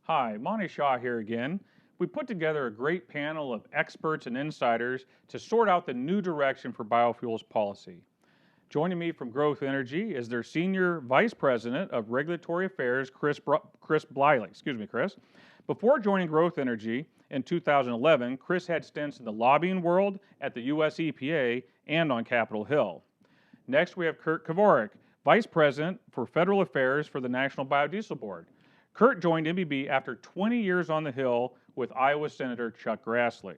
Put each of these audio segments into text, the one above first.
Hi, Monte here again. We put together a great panel of experts and insiders to sort out the new direction for biofuels policy. Joining me from Growth Energy is their Senior Vice President of Regulatory Affairs, Chris Bliley. Excuse me, Chris. Before joining Growth Energy in 2011, Chris had stints in the lobbying world at the U.S. EPA and on Capitol Hill. Next, we have Kurt Kovarik, Vice President for Federal Affairs for the National Biodiesel Board. Kurt joined MBB after 20 years on the Hill with Iowa Senator Chuck Grassley.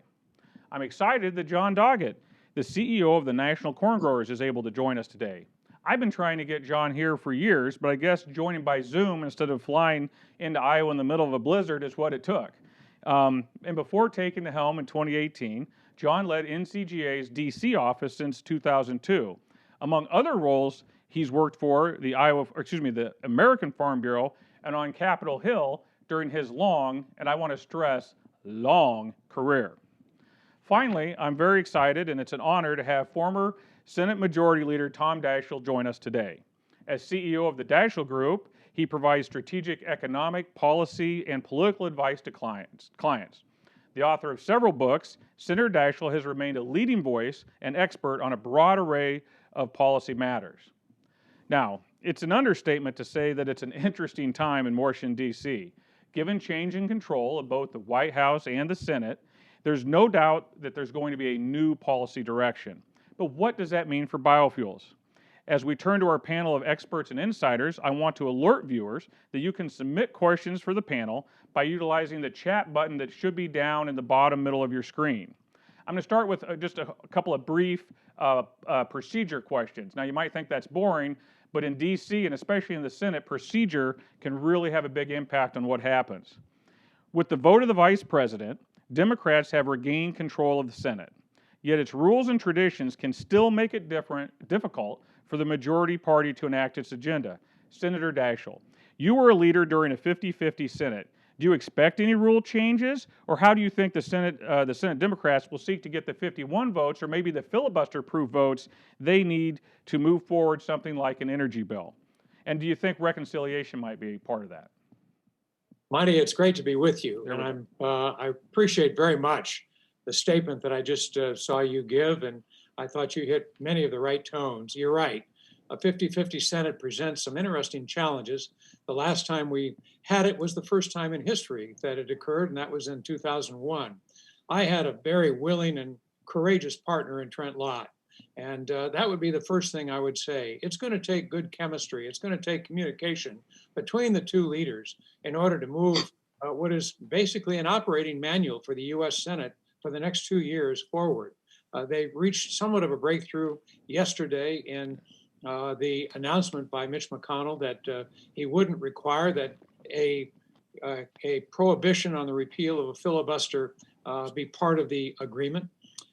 I'm excited that John Doggett, the CEO of the National Corn Growers, is able to join us today. I've been trying to get John here for years, but I guess joining by Zoom instead of flying into Iowa in the middle of a blizzard is what it took. And before taking the helm in 2018, John led NCGA's DC office since 2002. Among other roles, he's worked for the American Farm Bureau and on Capitol Hill during his long, and I want to stress, long career. Finally, I'm very excited, and it's an honor to have former Senate Majority Leader Tom Daschle join us today. As CEO of the Daschle Group, he provides strategic economic, policy, and political advice to clients. The author of several books, Senator Daschle has remained a leading voice and expert on a broad array of policy matters. Now, it's an understatement to say that it's an interesting time in Washington, D.C. Given change in control of both the White House and the Senate, there's no doubt that there's going to be a new policy direction. But what does that mean for biofuels? As we turn to our panel of experts and insiders, I want to alert viewers that you can submit questions for the panel by utilizing the chat button that should be down in the bottom middle of your screen. I'm going to start with just a couple of brief procedure questions. Now, you might think that's boring, but in DC and especially in the Senate, procedure can really have a big impact on what happens. With the vote of the Vice President, Democrats have regained control of the Senate. Yet its rules and traditions can still make it difficult for the majority party to enact its agenda. Senator Daschle, you were a leader during a 50-50 Senate. Do you expect any rule changes, or how do you think the Senate Democrats will seek to get the 51 votes, or maybe the filibuster-proof votes they need to move forward something like an energy bill? And do you think reconciliation might be part of that? Monte, it's great to be with you, and I appreciate very much the statement that I just saw you give, and I thought you hit many of the right tones. You're right. A 50-50 Senate presents some interesting challenges. The last time we had it was the first time in history that it occurred, and that was in 2001. I had a very willing and courageous partner in Trent Lott, and that would be the first thing I would say. It's going to take good chemistry. It's going to take communication between the two leaders in order to move what is basically an operating manual for the U.S. Senate for the next 2 years forward. They reached somewhat of a breakthrough yesterday in the announcement by Mitch McConnell that he wouldn't require that a prohibition on the repeal of a filibuster be part of the agreement.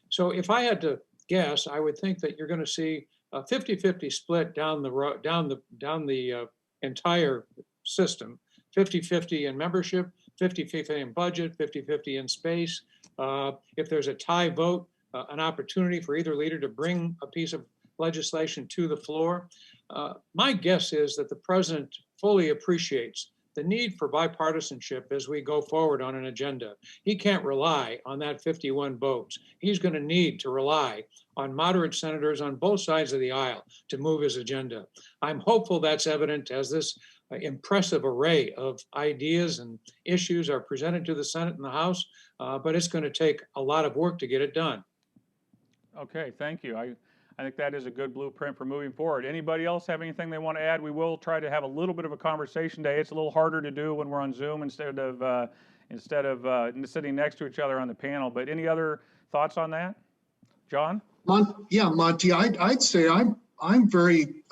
So if I had to guess, I would think that you're going to see a 50-50 split down the entire system, 50-50 in membership, 50-50 in budget, 50-50 in space. If there's a tie vote, an opportunity for either leader to bring a piece of legislation to the floor. My guess is that the president fully appreciates the need for bipartisanship as we go forward on an agenda. He can't rely on that 51 votes. He's going to need to rely on moderate senators on both sides of the aisle to move his agenda. I'm hopeful that's evident as this impressive array of ideas and issues are presented to the Senate and the House, but it's going to take a lot of work to get it done. Okay, thank you. I think that is a good blueprint for moving forward. Anybody else have anything they want to add? We will try to have a little bit of a conversation today. It's a little harder to do when we're on Zoom instead of sitting next to each other on the panel. But any other thoughts on that, John? Yeah, Monte, I'd say I'm very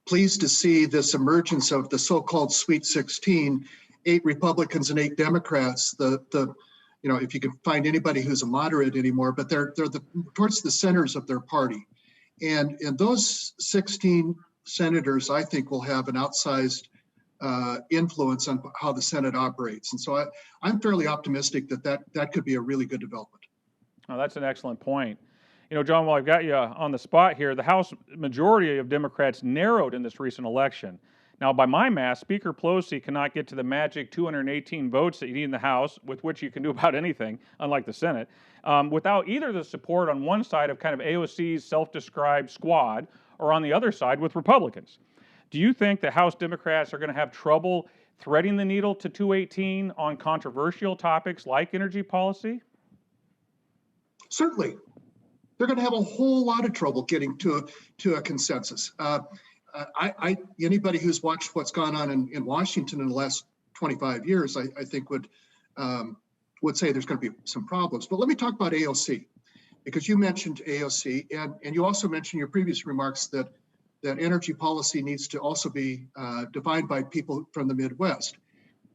pleased to see this emergence of the so-called Sweet 16, 8 Republicans and 8 Democrats. If you can find anybody who's a moderate anymore, but they're towards the centers of their party. And those 16 senators, I think, will have an outsized influence on how the Senate operates. And so I'm fairly optimistic that could be a really good development. Oh, that's an excellent point. John, while I've got you on the spot here, the House majority of Democrats narrowed in this recent election. Now, by my math, Speaker Pelosi cannot get to the magic 218 votes that you need in the House, with which you can do about anything, unlike the Senate, without either the support on one side of kind of AOC's self-described squad, or on the other side with Republicans. Do you think that House Democrats are going to have trouble threading the needle to 218 on controversial topics like energy policy? Certainly. They're going to have a whole lot of trouble getting to a consensus. Anybody who's watched what's gone on in Washington in the last 25 years, I think would say there's going to be some problems. But let me talk about AOC, because you mentioned AOC, and you also mentioned in your previous remarks that energy policy needs to also be defined by people from the Midwest.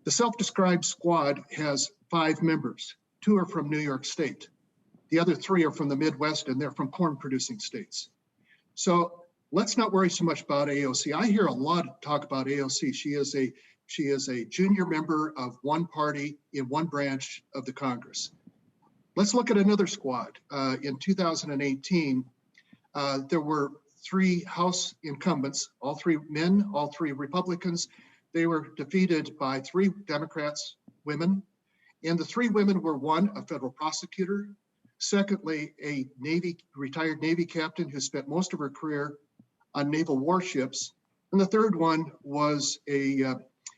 The self-described squad has 5 members. 2 are from New York State. The other 3 are from the Midwest, and they're from corn-producing states. So let's not worry so much about AOC. I hear a lot of talk about AOC. She is a junior member of one party in one branch of the Congress. Let's look at another squad. In 2018, there were 3 House incumbents, all 3 men, all 3 Republicans. They were defeated by 3 Democrats, women. And the 3 women were, 1, a federal prosecutor, secondly, a retired Navy captain who spent most of her career on naval warships. And the third one was a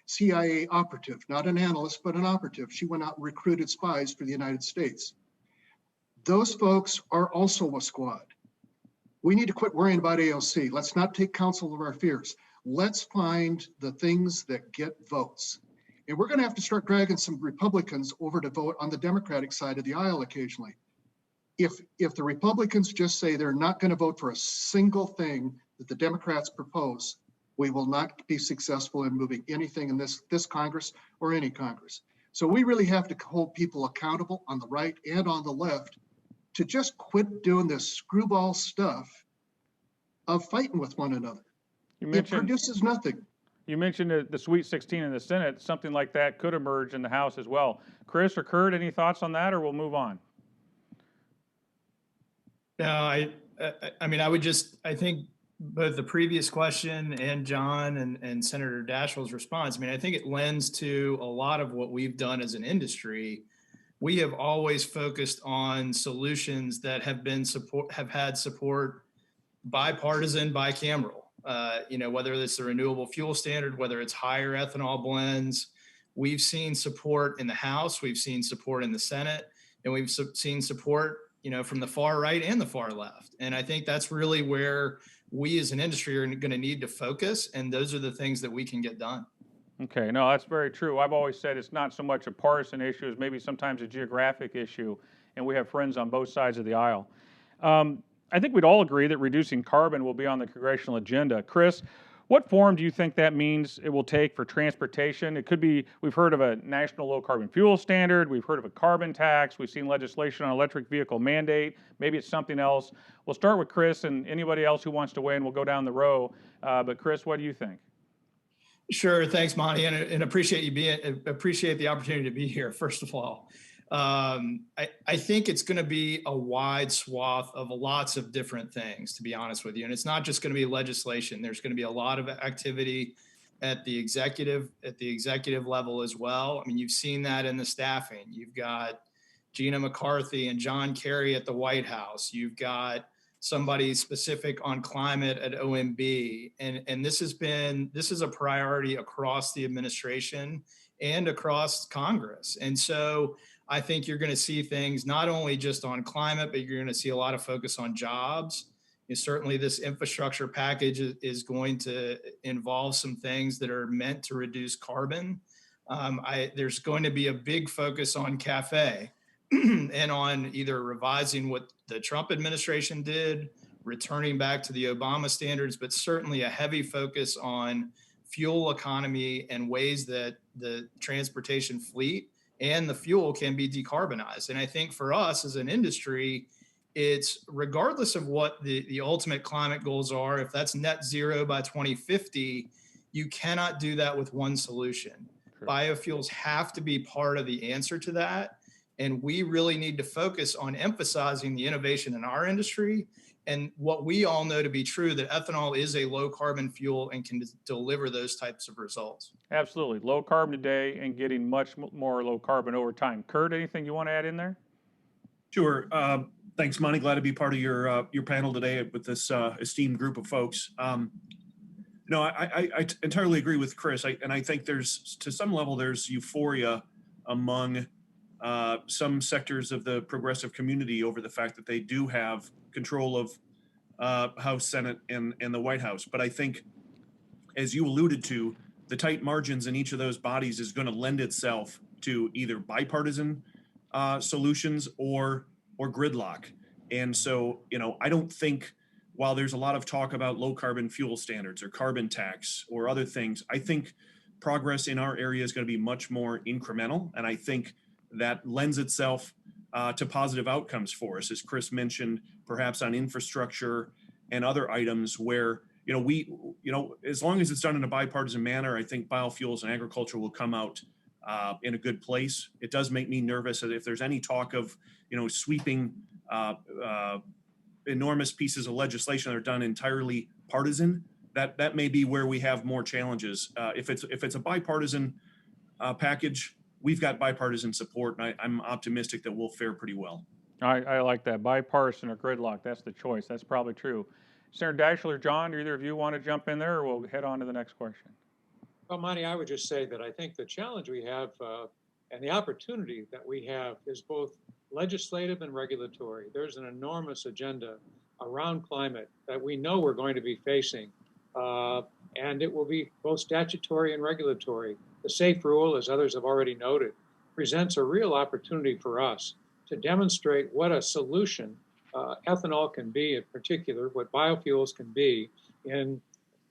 CIA operative, not an analyst, but an operative. She went out and recruited spies for the United States. Those folks are also a squad. We need to quit worrying about AOC. Let's not take counsel of our fears. Let's find the things that get votes. And we're going to have to start dragging some Republicans over to vote on the Democratic side of the aisle occasionally. If the Republicans just say they're not going to vote for a single thing that the Democrats propose, we will not be successful in moving anything in this Congress or any Congress. So we really have to hold people accountable on the right and on the left to just quit doing this screwball stuff of fighting with one another. It produces nothing. You mentioned the Sweet 16 in the Senate. Something like that could emerge in the House as well. Chris or Kurt, any thoughts on that, or we'll move on? No, I think both the previous question and John and Senator Daschle's response, I think it lends to a lot of what we've done as an industry. We have always focused on solutions that have had support bipartisan, bicameral. Whether it's the renewable fuel standard, whether it's higher ethanol blends, we've seen support in the House, we've seen support in the Senate, and we've seen support from the far right and the far left. And I think that's really where we as an industry are going to need to focus. And those are the things that we can get done. Okay, no, that's very true. I've always said it's not so much a partisan issue as maybe sometimes a geographic issue. And we have friends on both sides of the aisle. I think we'd all agree that reducing carbon will be on the congressional agenda. Chris, what form do you think that means it will take for transportation? It could be, we've heard of a national low carbon fuel standard, we've heard of a carbon tax, we've seen legislation on electric vehicle mandate, maybe it's something else. We'll start with Chris, and anybody else who wants to weigh in, we'll go down the row. But Chris, what do you think? Sure, thanks, Monte, and appreciate the opportunity to be here, first of all. I think it's going to be a wide swath of lots of different things, to be honest with you. And it's not just going to be legislation. There's going to be a lot of activity at the executive level as well. You've seen that in the staffing. You've got Gina McCarthy and John Kerry at the White House. You've got somebody specific on climate at OMB. And this is a priority across the administration and across Congress. And so I think you're going to see things not only just on climate, but you're going to see a lot of focus on jobs. Certainly this infrastructure package is going to involve some things that are meant to reduce carbon. There's going to be a big focus on CAFE and on either revising what the Trump administration did, returning back to the Obama standards, but certainly a heavy focus on fuel economy and ways that the transportation fleet and the fuel can be decarbonized. And I think for us as an industry, it's regardless of what the ultimate climate goals are, if that's net zero by 2050, you cannot do that with one solution. Sure. Biofuels have to be part of the answer to that. And we really need to focus on emphasizing the innovation in our industry And what we all know to be true, that ethanol is a low carbon fuel and can deliver those types of results. Absolutely. Low carbon today and getting much more low carbon over time. Kurt, anything you want to add in there? Sure. Thanks, Monty. Glad to be part of your panel today with this esteemed group of folks. No, I entirely agree with Chris. And I think there's, to some level, there's euphoria among some sectors of the progressive community over the fact that they do have control of House, Senate, and the White House. But I think, as you alluded to, the tight margins in each of those bodies is going to lend itself to either bipartisan solutions or gridlock. And so, I don't think, while there's a lot of talk about low carbon fuel standards or carbon tax or other things, I think progress in our area is going to be much more incremental. And I think that lends itself to positive outcomes for us, as Chris mentioned, perhaps on infrastructure and other items where, as long as it's done in a bipartisan manner, I think biofuels and agriculture will come out in a good place. It does make me nervous that if there's any talk of, sweeping enormous pieces of legislation that are done entirely partisan, that may be where we have more challenges. If it's a bipartisan package, we've got bipartisan support, and I'm optimistic that we'll fare pretty well. I like that. Bipartisan or gridlock, that's the choice. That's probably true. Senator Daschle or John, do either of you want to jump in there, or we'll head on to the next question? Well, Monty, I would just say that I think the challenge we have and the opportunity that we have is both legislative and regulatory. There's an enormous agenda around climate that we know we're going to be facing, and it will be both statutory and regulatory. The SAFE rule, as others have already noted, presents a real opportunity for us to demonstrate what a solution ethanol can be, in particular, what biofuels can be, in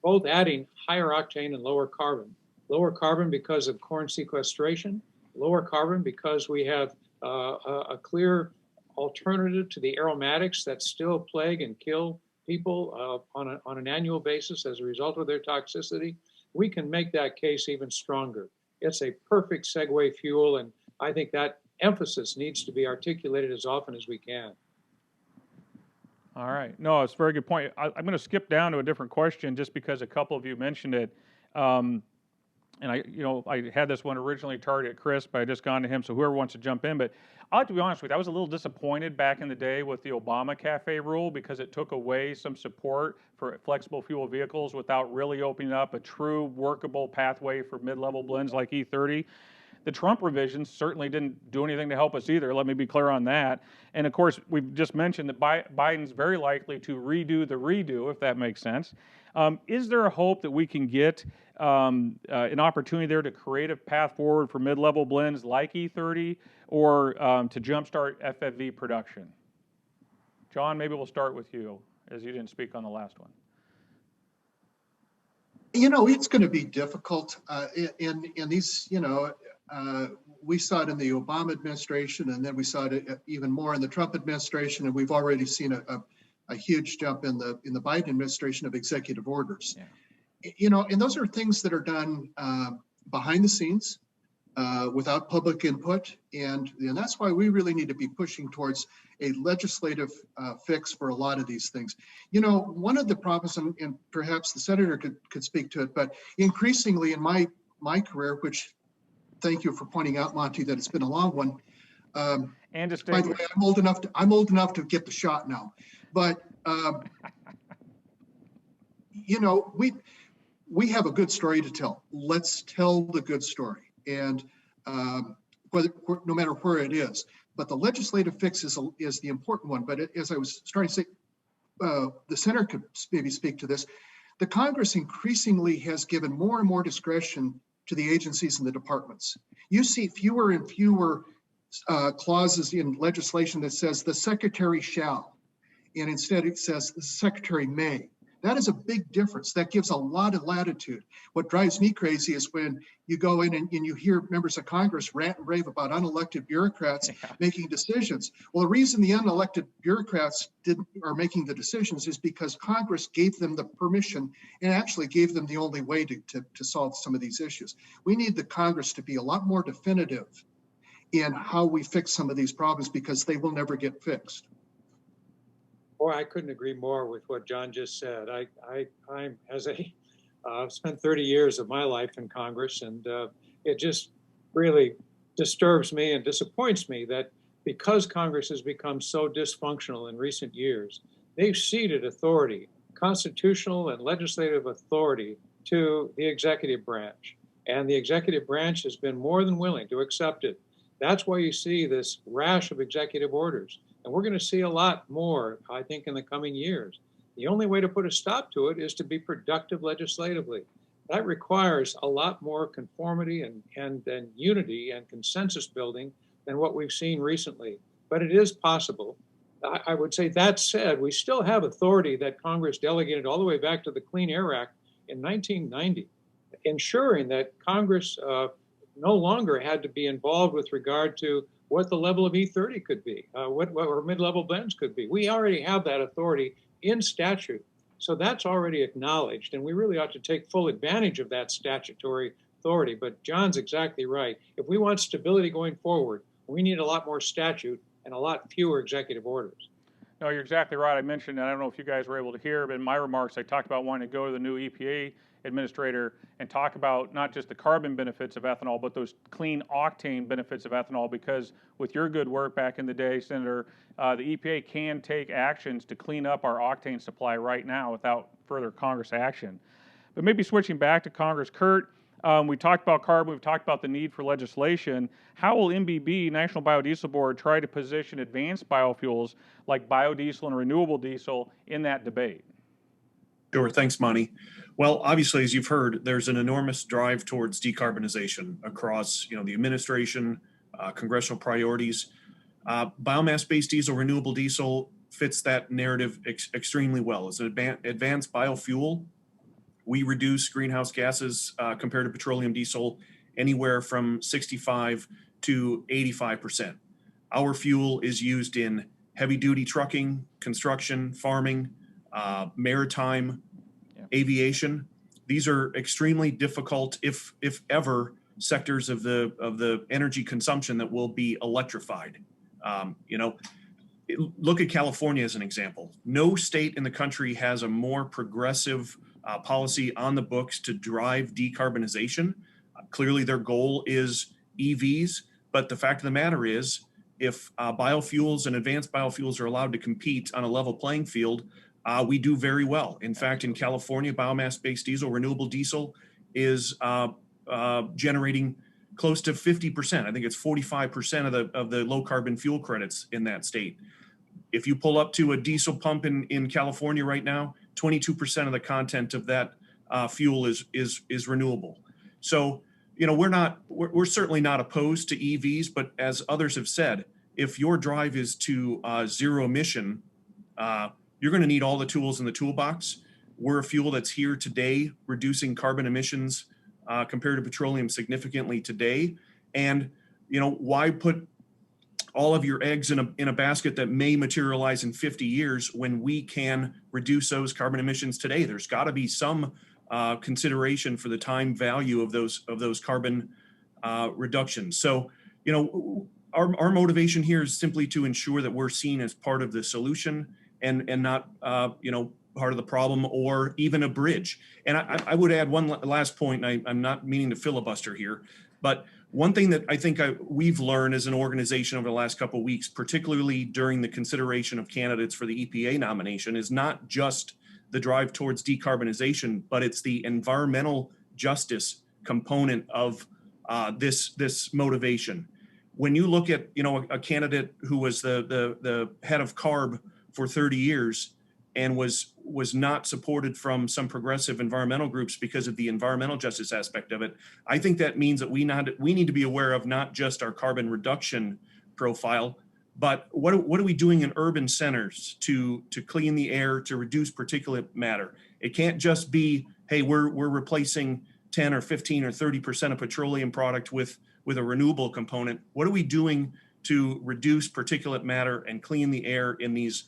both adding higher octane and lower carbon. Lower carbon because of corn sequestration, lower carbon because we have a clear alternative to the aromatics that still plague and kill people on an annual basis as a result of their toxicity. We can make that case even stronger. It's a perfect segue fuel, and I think that emphasis needs to be articulated as often as we can. All right. No, it's a very good point. I'm going to skip down to a different question just because a couple of you mentioned it. And I had this one originally targeted at Chris, but I just gone to him. So whoever wants to jump in, but I have to be honest with you, I was a little disappointed back in the day with the Obama CAFE rule because it took away some support for flexible fuel vehicles without really opening up a true workable pathway for mid-level blends like E30. The Trump revisions certainly didn't do anything to help us either. Let me be clear on that. And of course, we've just mentioned that Biden's very likely to redo the redo, if that makes sense. Is there a hope that we can get an opportunity there to create a path forward for mid-level blends like E30 or to jumpstart FFV production? John, maybe we'll start with you, as you didn't speak on the last one. It's going to be difficult in these, we saw it in the Obama administration, and then we saw it even more in the Trump administration, and we've already seen a huge jump in the Biden administration of executive orders. Yeah. And those are things that are done behind the scenes without public input, and that's why we really need to be pushing towards a legislative fix for a lot of these things. One of the problems, and perhaps the senator could speak to it, but increasingly in my career, which thank you for pointing out, Monte, that it's been a long one. And by the way, I'm old enough to get the shot now, but we have a good story to tell. Let's tell the good story, and no matter where it is. But the legislative fix is the important one. But as I was starting to say, the senator could maybe speak to this. The Congress increasingly has given more and more discretion to the agencies and the departments. You see fewer and fewer clauses in legislation that says the secretary shall, and instead it says the secretary may. That is a big difference. That gives a lot of latitude. What drives me crazy is when you go in and you hear members of Congress rant and rave about unelected bureaucrats making decisions. Well, the reason the unelected bureaucrats are making the decisions is because Congress gave them the permission and actually gave them the only way to solve some of these issues. We need the Congress to be a lot more definitive in how we fix some of these problems because they will never get fixed. Boy, I couldn't agree more with what John just said. I'm as a I've spent 30 years of my life in Congress, and it just really disturbs me and disappoints me that because Congress has become so dysfunctional in recent years, they've ceded authority, constitutional and legislative authority, to the executive branch. And the executive branch has been more than willing to accept it. That's why you see this rash of executive orders. And we're going to see a lot more, I think, in the coming years. The only way to put a stop to it is to be productive legislatively. That requires a lot more conformity and unity and consensus building than what we've seen recently. But it is possible. I would say that said, we still have authority that Congress delegated all the way back to the Clean Air Act in 1990, ensuring that Congress no longer had to be involved with regard to what the level of E30 could be, what our mid-level blends could be. We already have that authority in statute. So that's already acknowledged, and we really ought to take full advantage of that statutory authority. But John's exactly right. If we want stability going forward, we need a lot more statute and a lot fewer executive orders. No, you're exactly right. I mentioned, and I don't know if you guys were able to hear, but in my remarks, I talked about wanting to go to the new EPA administrator and talk about not just the carbon benefits of ethanol, but those clean octane benefits of ethanol, because with your good work back in the day, Senator, the EPA can take actions to clean up our octane supply right now without further Congress action. But maybe switching back to Congress, Kurt, we talked about carbon, we've talked about the need for legislation. How will NBB, National Biodiesel Board, try to position advanced biofuels like biodiesel and renewable diesel in that debate? Sure, thanks, Monte. Well, obviously, as you've heard, there's an enormous drive towards decarbonization across, the administration, congressional priorities. Biomass-based diesel, renewable diesel fits that narrative extremely well. As an advanced biofuel, we reduce greenhouse gases compared to petroleum diesel anywhere from 65 to 85%. Our fuel is used in heavy-duty trucking, construction, farming, maritime, aviation. These are extremely difficult, if ever, sectors of the energy consumption that will be electrified. Look at California as an example. No state in the country has a more progressive policy on the books to drive decarbonization. Clearly, their goal is EVs, but the fact of the matter is, if biofuels and advanced biofuels are allowed to compete on a level playing field, we do very well. In fact, in California, biomass-based diesel, renewable diesel, is generating close to 50%. I think it's 45% of the low carbon fuel credits in that state. If you pull up to a diesel pump in California right now, 22% of the content of that fuel is renewable. So, we're certainly not opposed to EVs, but as others have said, if your drive is to zero emission, you're going to need all the tools in the toolbox. We're a fuel that's here today, reducing carbon emissions compared to petroleum significantly today. And, why put all of your eggs in a basket that may materialize in 50 years when we can reduce those carbon emissions today? There's got to be some consideration for the time value of those carbon reductions. So, our motivation here is simply to ensure that we're seen as part of the solution and not part of the problem or even a bridge. And I would add one last point, and I'm not meaning to filibuster here, but one thing that I think we've learned as an organization over the last couple of weeks, particularly during the consideration of candidates for the EPA nomination, is not just the drive towards decarbonization, but it's the environmental justice component of this motivation. When you look at a candidate who was the head of CARB for 30 years and was not supported from some progressive environmental groups because of the environmental justice aspect of it, I think that means that we need to be aware of not just our carbon reduction profile, but what are we doing in urban centers to clean the air, to reduce particulate matter? It can't just be, hey, we're replacing 10 or 15 or 30% of petroleum product with a renewable component. What are we doing to reduce particulate matter and clean the air in these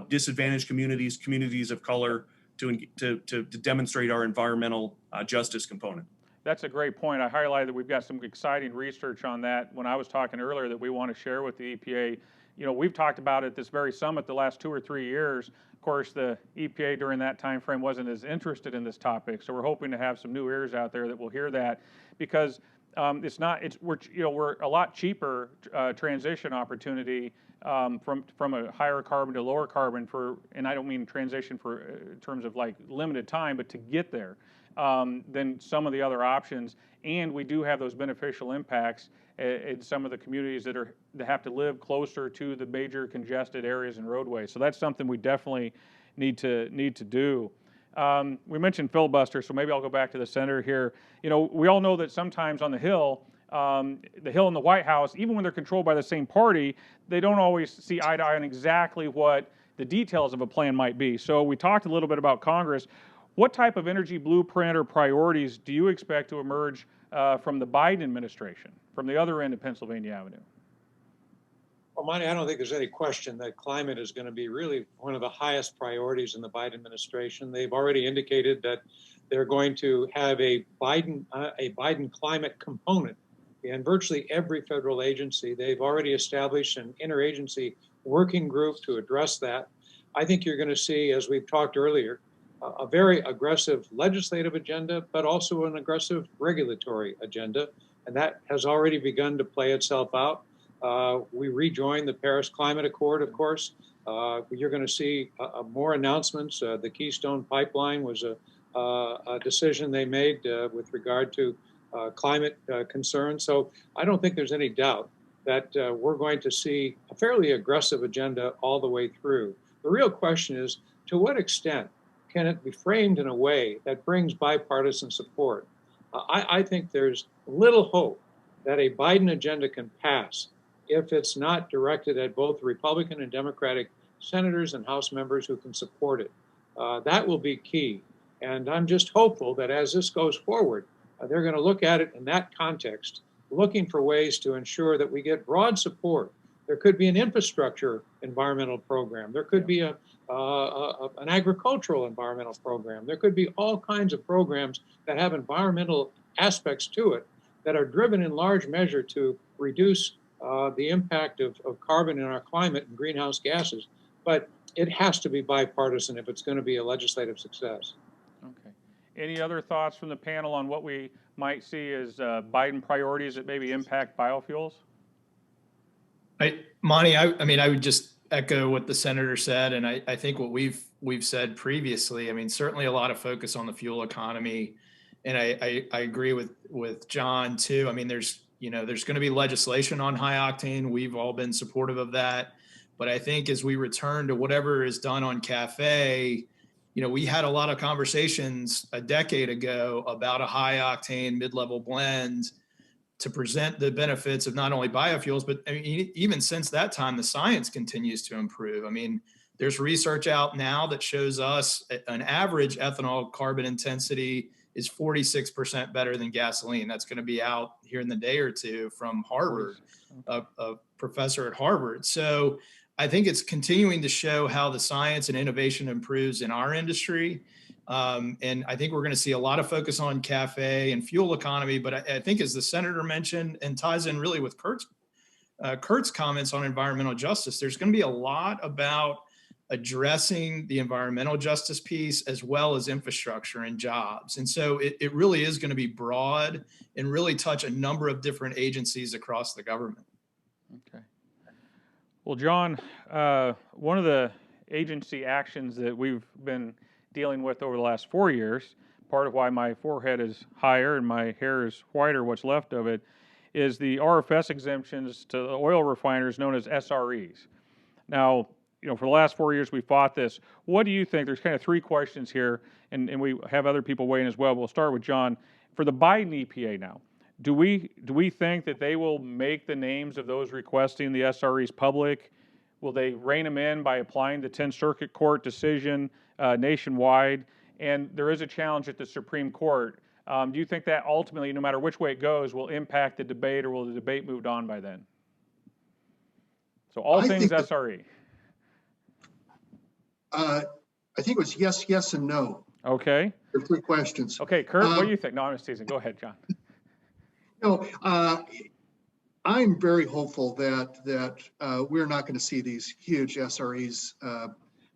disadvantaged communities of color, to demonstrate our environmental justice component? That's a great point. I highlighted that we've got some exciting research on that when I was talking earlier that we want to share with the EPA. we've talked about at this very summit the last 2 or 3 years. Of course, the EPA during that time frame wasn't as interested in this topic, so we're hoping to have some new ears out there that will hear that, because we're a lot cheaper transition opportunity from a higher carbon to lower carbon and I don't mean transition in terms of like limited time, but to get there than some of the other options. And we do have those beneficial impacts in some of the communities that have to live closer to the major congested areas and roadways. So that's something we definitely need to do. We mentioned filibuster, so maybe I'll go back to the senator here. We all know that sometimes on the Hill and the White House, even when they're controlled by the same party, they don't always see eye to eye on exactly what the details of a plan might be. So we talked a little bit about Congress. What type of energy blueprint or priorities do you expect to emerge from the Biden administration, from the other end of Pennsylvania Avenue? Well, Monte, I don't think there's any question that climate is going to be really one of the highest priorities in the Biden administration. They've already indicated that they're going to have a Biden climate component in virtually every federal agency. They've already established an interagency working group to address that. I think you're going to see, as we've talked earlier, a very aggressive legislative agenda, but also an aggressive regulatory agenda. And that has already begun to play itself out. We rejoined the Paris Climate Accord, of course. You're going to see more announcements. The Keystone Pipeline was a decision they made with regard to climate concerns. So I don't think there's any doubt that we're going to see a fairly aggressive agenda all the way through. The real question is, to what extent can it be framed in a way that brings bipartisan support? I think there's little hope that a Biden agenda can pass if it's not directed at both Republican and Democratic senators and House members who can support it. That will be key. And I'm just hopeful that as this goes forward, they're going to look at it in that context, looking for ways to ensure that we get broad support. There could be an infrastructure environmental program. There could be an agricultural environmental program. There could be all kinds of programs that have environmental aspects to it that are driven in large measure to reduce the impact of carbon in our climate and greenhouse gases. But it has to be bipartisan if it's going to be a legislative success. Okay. Any other thoughts from the panel on what we might see as Biden priorities that maybe impact biofuels? Monte, I would just echo what the senator said, and I think what we've said previously. I mean, certainly a lot of focus on the fuel economy, and I agree with John too. I mean, there's going to be legislation on high octane. We've all been supportive of that, but I think as we return to whatever is done on CAFE, we had a lot of conversations a decade ago about a high octane mid-level blend to present the benefits of not only biofuels, but I mean, even since that time, the science continues to improve. I mean, there's research out now that shows us an average ethanol carbon intensity is 46% better than gasoline. That's going to be out here in the day or two from Harvard, a professor at Harvard. So I think it's continuing to show how the science and innovation improves in our industry. And I think we're going to see a lot of focus on CAFE and fuel economy. But I think, as the senator mentioned, and ties in really with Kurt's comments on environmental justice, there's going to be a lot about addressing the environmental justice piece as well as infrastructure and jobs. And so it really is going to be broad and really touch a number of different agencies across the government. Okay. Well, John, one of the agency actions that we've been dealing with over the last 4 years, part of why my forehead is higher and my hair is whiter, what's left of it, is the RFS exemptions to the oil refiners known as SREs. Now, for the last 4 years, we fought this. What do you think? There's kind of three questions here, and we have other people weigh in as well. We'll start with John. For the Biden EPA now, do we think that they will make the names of those requesting the SREs public? Will they rein them in by applying the 10th Circuit Court decision nationwide? And there is a challenge at the Supreme Court. Do you think that ultimately, no matter which way it goes, will impact the debate, or will the debate moved on by then? So all things SRE. I think it was yes, yes, and no. Okay. There are three questions. Okay, Kurt, what do you think? No, I'm just teasing. Go ahead, John. No, I I'm very hopeful that we're not going to see these huge SREs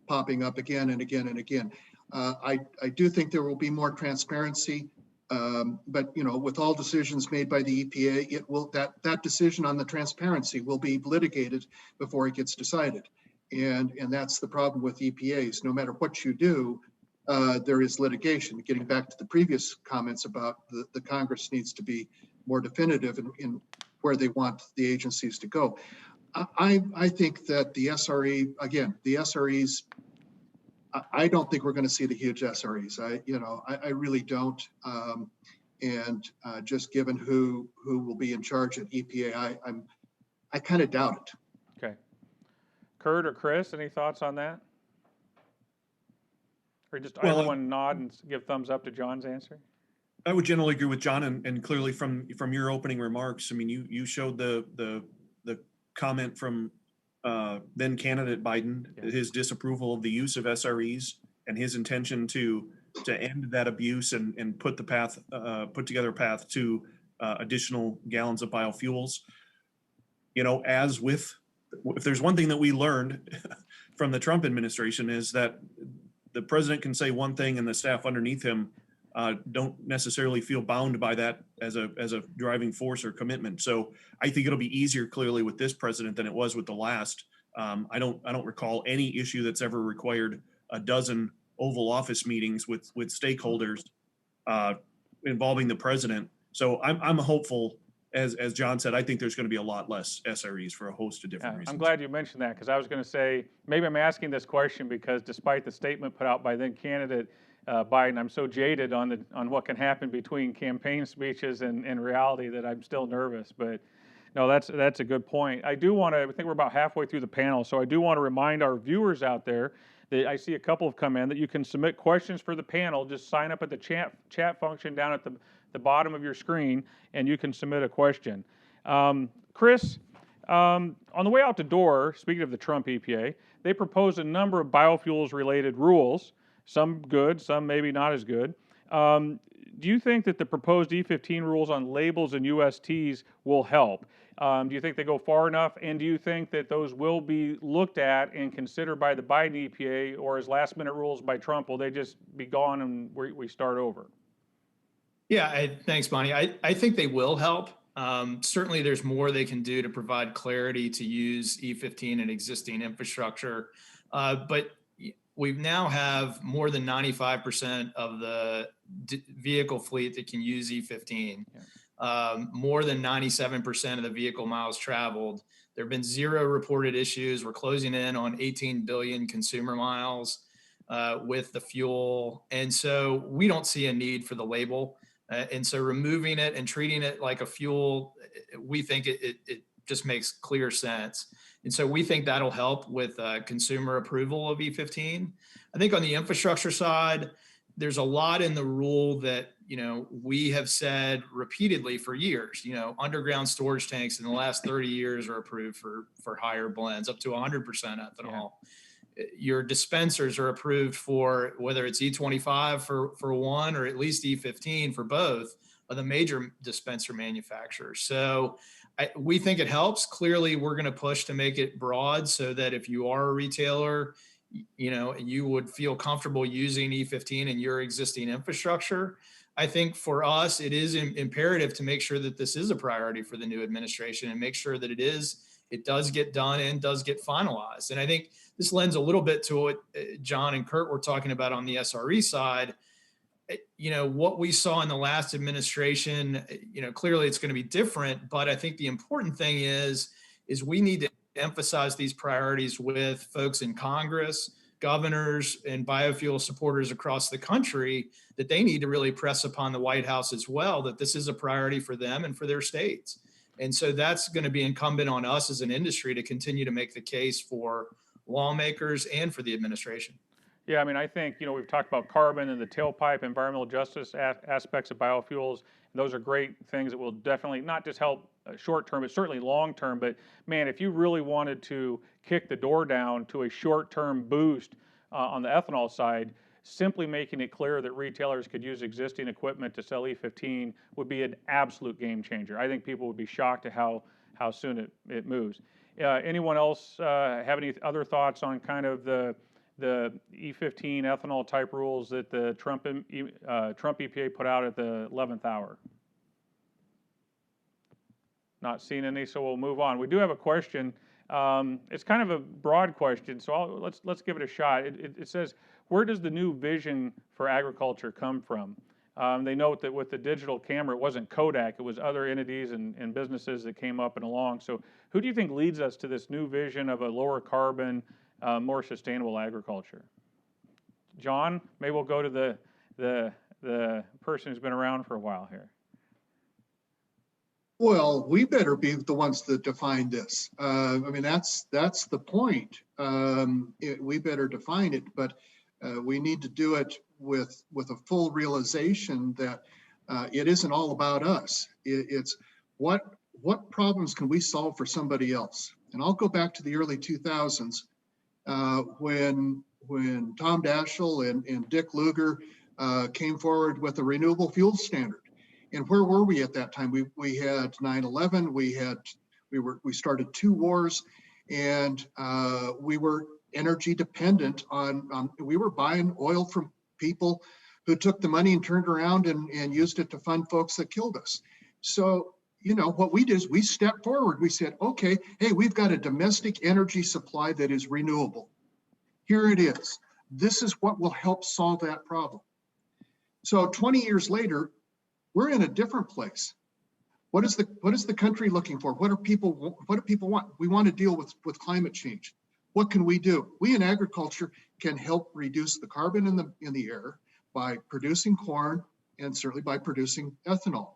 popping up again and again and again. I do think there will be more transparency, but with all decisions made by the EPA, that decision on the transparency will be litigated before it gets decided, and that's the problem with EPAs. No matter what you do, there is litigation. Getting back to the previous comments about the Congress needs to be more definitive in where they want the agencies to go. I think that the SREs, I don't think we're going to see the huge SREs. I really don't. And just given who will be in charge at EPA, I kind of doubt it. Okay. Kurt or Chris, any thoughts on that? Or just everyone nod and give thumbs up to John's answer? I would generally agree with John, and clearly from your opening remarks, I mean, you showed the comment from then candidate Biden, his disapproval of the use of SREs and his intention to end that abuse and put together a path to additional gallons of biofuels. As with, if there's one thing that we learned from the Trump administration, is that the president can say one thing and the staff underneath him don't necessarily feel bound by that as a driving force or commitment. So I think it'll be easier clearly with this president than it was with the last. I don't recall any issue that's ever required a dozen Oval Office meetings with stakeholders involving the president. So I'm hopeful, as John said. I think there's going to be a lot less SREs for a host of different reasons. I'm glad you mentioned that, because I was going to say, maybe I'm asking this question because despite the statement put out by then candidate Biden, I'm so jaded on what can happen between campaign speeches and reality that I'm still nervous. But no, that's a good point. I think we're about halfway through the panel, so I do want to remind our viewers out there that I see a couple have come in, that you can submit questions for the panel. Just sign up at the chat function down at the bottom of your screen, and you can submit a question. Chris, on the way out the door, speaking of the Trump EPA, they proposed a number of biofuels-related rules, some good, some maybe not as good. Do you think that the proposed E15 rules on labels and USTs will help? Do you think they go far enough? And do you think that those will be looked at and considered by the Biden EPA, or as last-minute rules by Trump, will they just be gone and we start over? Yeah, thanks, Monty. I think they will help. Certainly, there's more they can do to provide clarity to use E15 in existing infrastructure. But we now have more than 95% of the vehicle fleet that can use E15. Yeah. More than 97% of the vehicle miles traveled. There have been 0 reported issues. We're closing in on 18 billion consumer miles with the fuel. And so we don't see a need for the label. And so removing it and treating it like a fuel, we think it just makes clear sense. And so we think that'll help with consumer approval of E15. I think on the infrastructure side, there's a lot in the rule that, we have said repeatedly for years. Underground storage tanks in the last 30 years are approved for higher blends, up to 100% ethanol. Yeah. Your dispensers are approved for whether it's E25 for one, or at least E15 for both of the major dispenser manufacturers. So we think it helps. Clearly, we're going to push to make it broad so that if you are a retailer, you would feel comfortable using E15 in your existing infrastructure. I think for us, it is imperative to make sure that this is a priority for the new administration and make sure that it does get done and does get finalized. And I think this lends a little bit to what John and Kurt were talking about on the SRE side. What we saw in the last administration, clearly it's going to be different, but I think the important thing is we need to emphasize these priorities with folks in Congress, governors, and biofuel supporters across the country, that they need to really press upon the White House as well, that this is a priority for them and for their states. And so that's going to be incumbent on us as an industry to continue to make the case for lawmakers and for the administration. Yeah, I mean, I think, we've talked about carbon and the tailpipe, environmental justice aspects of biofuels. Those are great things that will definitely not just help short term, but certainly long term. But man, if you really wanted to kick the door down to a short term boost on the ethanol side, simply making it clear that retailers could use existing equipment to sell E15 would be an absolute game changer. I think people would be shocked at how how soon it moves. Anyone else have any other thoughts on kind of the E15 ethanol type rules that the Trump EPA put out at the 11th hour? Not seeing any, so we'll move on. We do have a question. It's kind of a broad question, so let's give it a shot. It says, where does the new vision for agriculture come from? They note that with the digital camera, it wasn't Kodak, it was other entities and businesses that came up and along. So who do you think leads us to this new vision of a lower carbon, more sustainable agriculture? John, maybe we'll go to the person who's been around for a while here. Well, we better be the ones that define this. I mean, that's the point. We better define it, but we need to do it with a full realization that it isn't all about us. It's what problems can we solve for somebody else? And I'll go back to the early 2000s when Tom Daschle and Dick Lugar came forward with a renewable fuel standard. And where were we at that time? We had 9/11. We started 2 wars, and we were energy dependent on. We were buying oil from people who took the money and turned around and used it to fund folks that killed us. So what we did is we stepped forward. We said, okay, hey, we've got a domestic energy supply that is renewable. Here it is. This is what will help solve that problem. So 20 years later, we're in a different place. What is the country looking for? What do people want? We want to deal with climate change. What can we do? We in agriculture can help reduce the carbon in the air by producing corn and certainly by producing ethanol.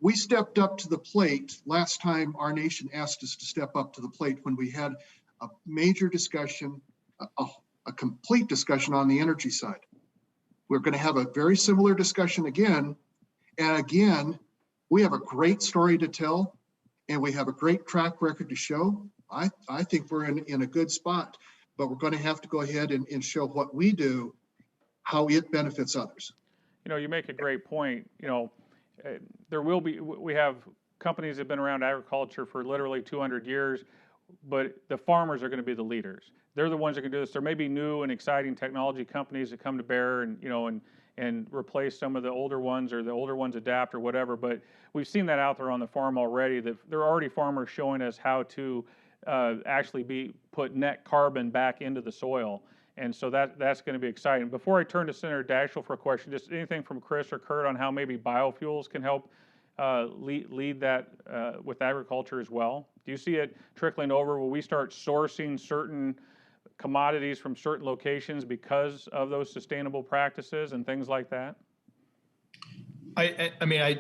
We stepped up to the plate last time our nation asked us to step up to the plate when we had a major discussion, a complete discussion on the energy side. We're going to have a very similar discussion again. And again, we have a great story to tell, and we have a great track record to show. I think we're in a good spot, but we're going to have to go ahead and show what we do, how it benefits others. You make a great point. We have companies that have been around agriculture for literally 200 years, but the farmers are going to be the leaders. They're the ones that can do this. There may be new and exciting technology companies that come to bear and replace some of the older ones, or the older ones adapt or whatever, but we've seen that out there on the farm already, that there are already farmers showing us how to actually put net carbon back into the soil. And so that's going to be exciting. Before I turn to Senator Daschle for a question, just anything from Chris or Kurt on how maybe biofuels can help lead that with agriculture as well? Do you see it trickling over? Will we start sourcing certain commodities from certain locations because of those sustainable practices and things like that? I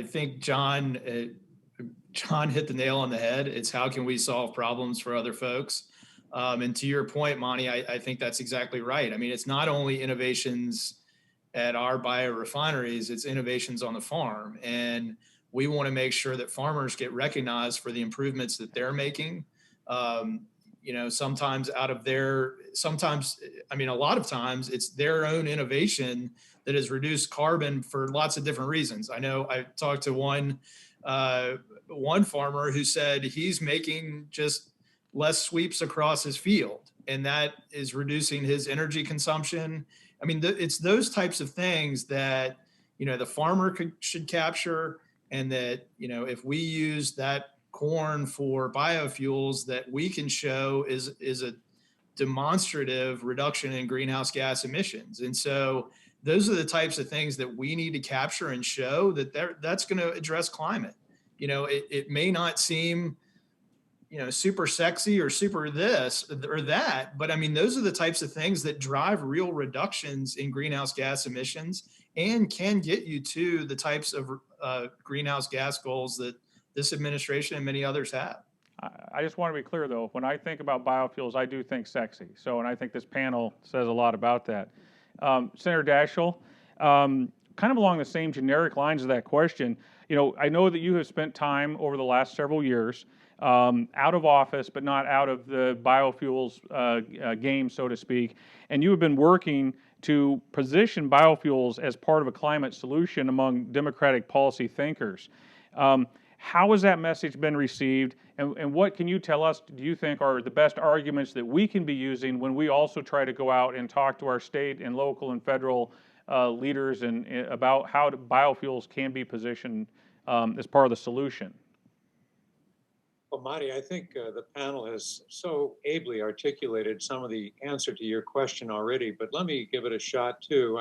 think John hit the nail on the head. It's how can we solve problems for other folks? And to your point, Monte, I think that's exactly right. I mean, it's not only innovations at our biorefineries, it's innovations on the farm. And we want to make sure that farmers get recognized for the improvements that they're making. Sometimes a lot of times it's their own innovation that has reduced carbon for lots of different reasons. I know I talked to one farmer who said he's making just less sweeps across his field, and that is reducing his energy consumption. I mean, it's those types of things that, the farmer should capture, and that, if we use that corn for biofuels, that we can show is a demonstrative reduction in greenhouse gas emissions. And so those are the types of things that we need to capture and show that that's going to address climate. It may not seem, super sexy or super this or that, but I mean, those are the types of things that drive real reductions in greenhouse gas emissions and can get you to the types of greenhouse gas goals that this administration and many others have. I just want to be clear, though, when I think about biofuels, I do think sexy. And I think this panel says a lot about that. Senator Daschle, kind of along the same generic lines of that question, I know that you have spent time over the last several years out of office, but not out of the biofuels game, so to speak, and you have been working to position biofuels as part of a climate solution among Democratic policy thinkers. How has that message been received, and what can you tell us, do you think are the best arguments that we can be using when we also try to go out and talk to our state and local and federal leaders and about how biofuels can be positioned as part of the solution? Well, Monte, I think the panel has so ably articulated some of the answer to your question already, but let me give it a shot too.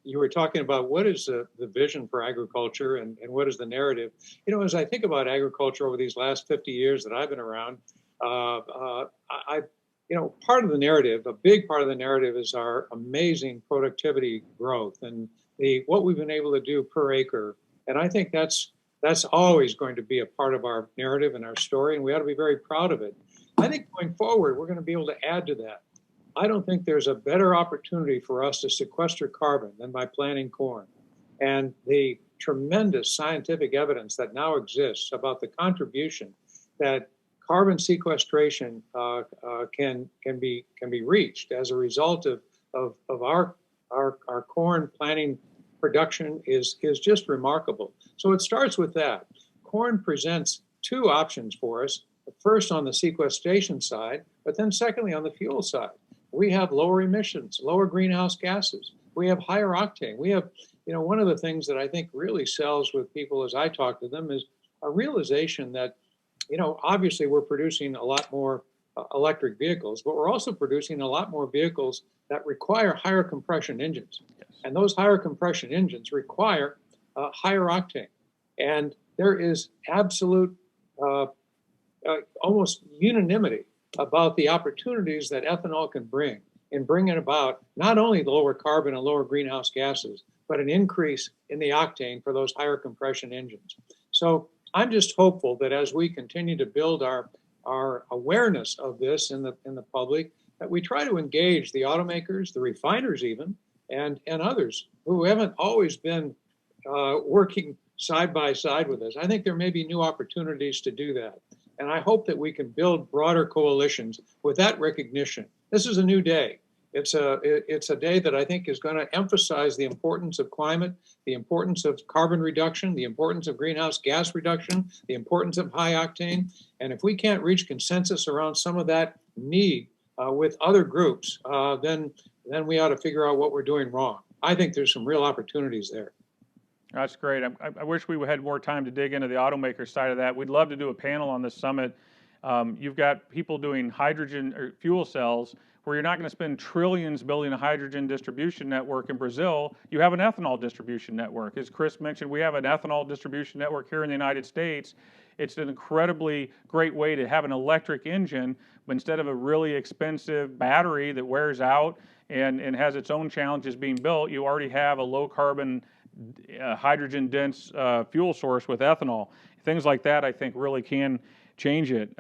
You were talking about what is the vision for agriculture and what is the narrative. You know, as I think about agriculture over these last 50 years that I've been around, part of the narrative, a big part of the narrative is our amazing productivity growth and what we've been able to do per acre. And I think that's always going to be a part of our narrative and our story, and we ought to be very proud of it. I think going forward, we're going to be able to add to that. I don't think there's a better opportunity for us to sequester carbon than by planting corn. And the tremendous scientific evidence that now exists about the contribution that carbon sequestration can be reached as a result of our corn planting production is just remarkable. So it starts with that. Corn presents two options for us. First on the sequestration side, but then secondly on the fuel side. We have lower emissions, lower greenhouse gases. We have higher octane. We have, one of the things that I think really sells with people as I talk to them is a realization that, obviously we're producing a lot more electric vehicles, but we're also producing a lot more vehicles that require higher compression engines. Yes. And those higher compression engines require higher octane. And there is absolute, almost unanimity about the opportunities that ethanol can bring in bringing about not only the lower carbon and lower greenhouse gases, but an increase in the octane for those higher compression engines. So I'm just hopeful that as we continue to build our awareness of this in the public, that we try to engage the automakers, the refiners even, and others who haven't always been working side by side with us. I think there may be new opportunities to do that. And I hope that we can build broader coalitions with that recognition. This is a new day. It's a day that I think is going to emphasize the importance of climate, the importance of carbon reduction, the importance of greenhouse gas reduction, the importance of high octane. And if we can't reach consensus around some of that need with other groups, then we ought to figure out what we're doing wrong. I think there's some real opportunities there. That's great. I wish we had more time to dig into the automaker side of that. We'd love to do a panel on this summit. You've got people doing hydrogen or fuel cells where you're not going to spend trillions building a hydrogen distribution network in Brazil. You have an ethanol distribution network. As Chris mentioned, we have an ethanol distribution network here in the United States. It's an incredibly great way to have an electric engine, but instead of a really expensive battery that wears out and has its own challenges being built, you already have a low carbon hydrogen dense fuel source with ethanol. Things like that I think really can change it.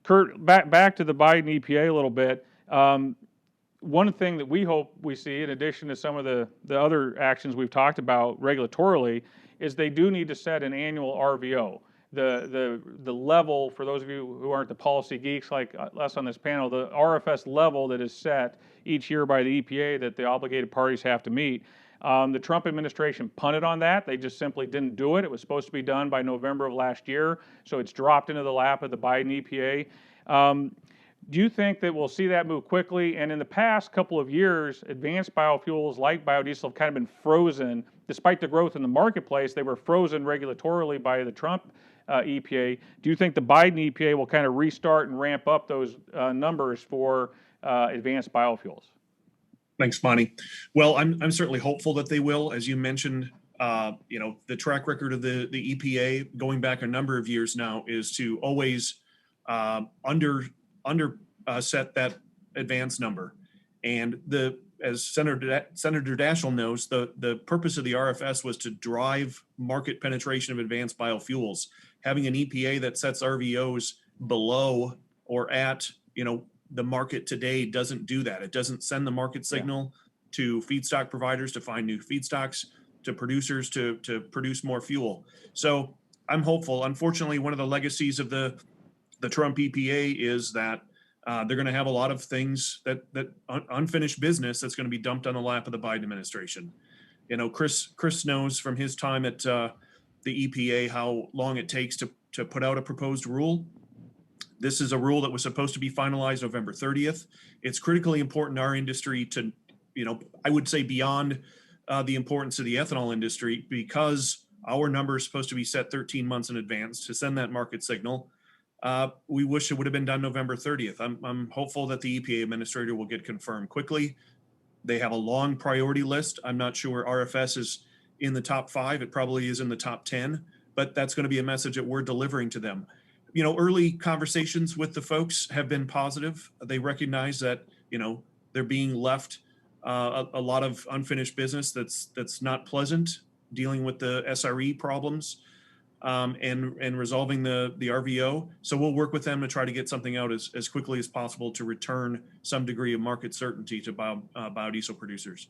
Kurt, back to the Biden EPA a little bit. One thing that we hope we see, in addition to some of the other actions we've talked about regulatorily, is they do need to set an annual RVO. The level, for those of you who aren't the policy geeks like us on this panel, the RFS level that is set each year by the EPA that the obligated parties have to meet. The Trump administration punted on that. They just simply didn't do it. It was supposed to be done by November of last year, so it's dropped into the lap of the Biden EPA. Do you think that we'll see that move quickly? And in the past couple of years, advanced biofuels like biodiesel have kind of been frozen. Despite the growth in the marketplace, they were frozen regulatorily by the Trump EPA. Do you think the Biden EPA will kind of restart and ramp up those numbers for advanced biofuels? Thanks, Monte. Well, I'm certainly hopeful that they will. As you mentioned, the track record of the EPA going back a number of years now is to always set that advance number. And as Senator Daschle knows, the purpose of the RFS was to drive market penetration of advanced biofuels. Having an EPA that sets RVOs below or at, the market today doesn't do that. It doesn't send the market signal to feedstock providers to find new feedstocks, to producers to produce more fuel. So I'm hopeful. Unfortunately, one of the legacies of the Trump EPA is that they're going to have a lot of things that unfinished business that's going to be dumped on the lap of the Biden administration. Chris knows from his time at the the EPA how long it takes to put out a proposed rule. This is a rule that was supposed to be finalized November 30th. It's critically important to our industry to, I would say beyond the importance of the ethanol industry, because our number is supposed to be set 13 months in advance to send that market signal. We wish it would have been done November 30th. I'm hopeful that the EPA administrator will get confirmed quickly. They have a long priority list. I'm not sure RFS is in the top 5. It probably is in the top 10, but that's going to be a message that we're delivering to them. Early conversations with the folks have been positive. They recognize that, they're being left a lot of unfinished business that's not pleasant, dealing with the SRE problems and resolving the RVO. So we'll work with them to try to get something out as quickly as possible to return some degree of market certainty to biodiesel producers.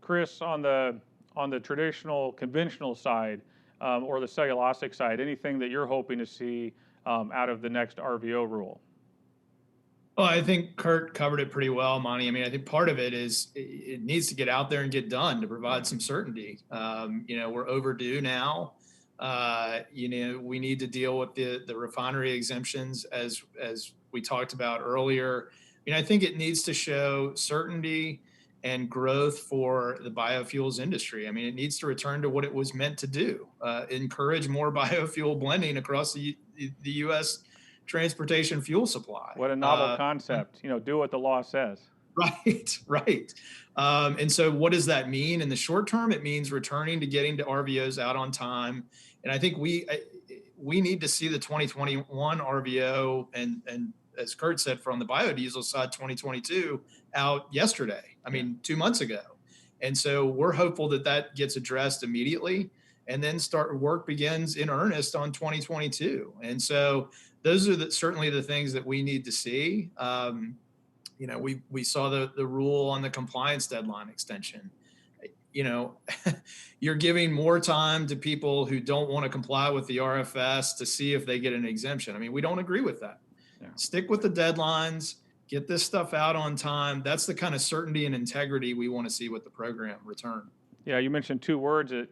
Chris, on the traditional conventional side or the cellulosic side, anything that you're hoping to see out of the next RVO rule? Well, I think Kurt covered it pretty well, Monty. I mean, I think part of it is it needs to get out there and get done to provide some certainty. We're overdue now. We need to deal with the refinery exemptions as we talked about earlier. I think it needs to show certainty and growth for the biofuels industry. I mean, it needs to return to what it was meant to do, encourage more biofuel blending across the U.S. transportation fuel supply. What a novel concept, do what the law says. Right. And so what does that mean in the short term? It means returning to getting to RVOs out on time. And I think we need to see the 2021 RVO and as Kurt said, from the biodiesel side, 2022 out yesterday. I mean, 2 months ago. And so we're hopeful that gets addressed immediately, and then work begins in earnest on 2022. And so those are certainly the things that we need to see. We saw the rule on the compliance deadline extension. You're giving more time to people who don't want to comply with the RFS to see if they get an exemption. I mean, we don't agree with that. Yeah. Stick with the deadlines, get this stuff out on time. That's the kind of certainty and integrity we want to see with the program return. Yeah, you mentioned 2 words that,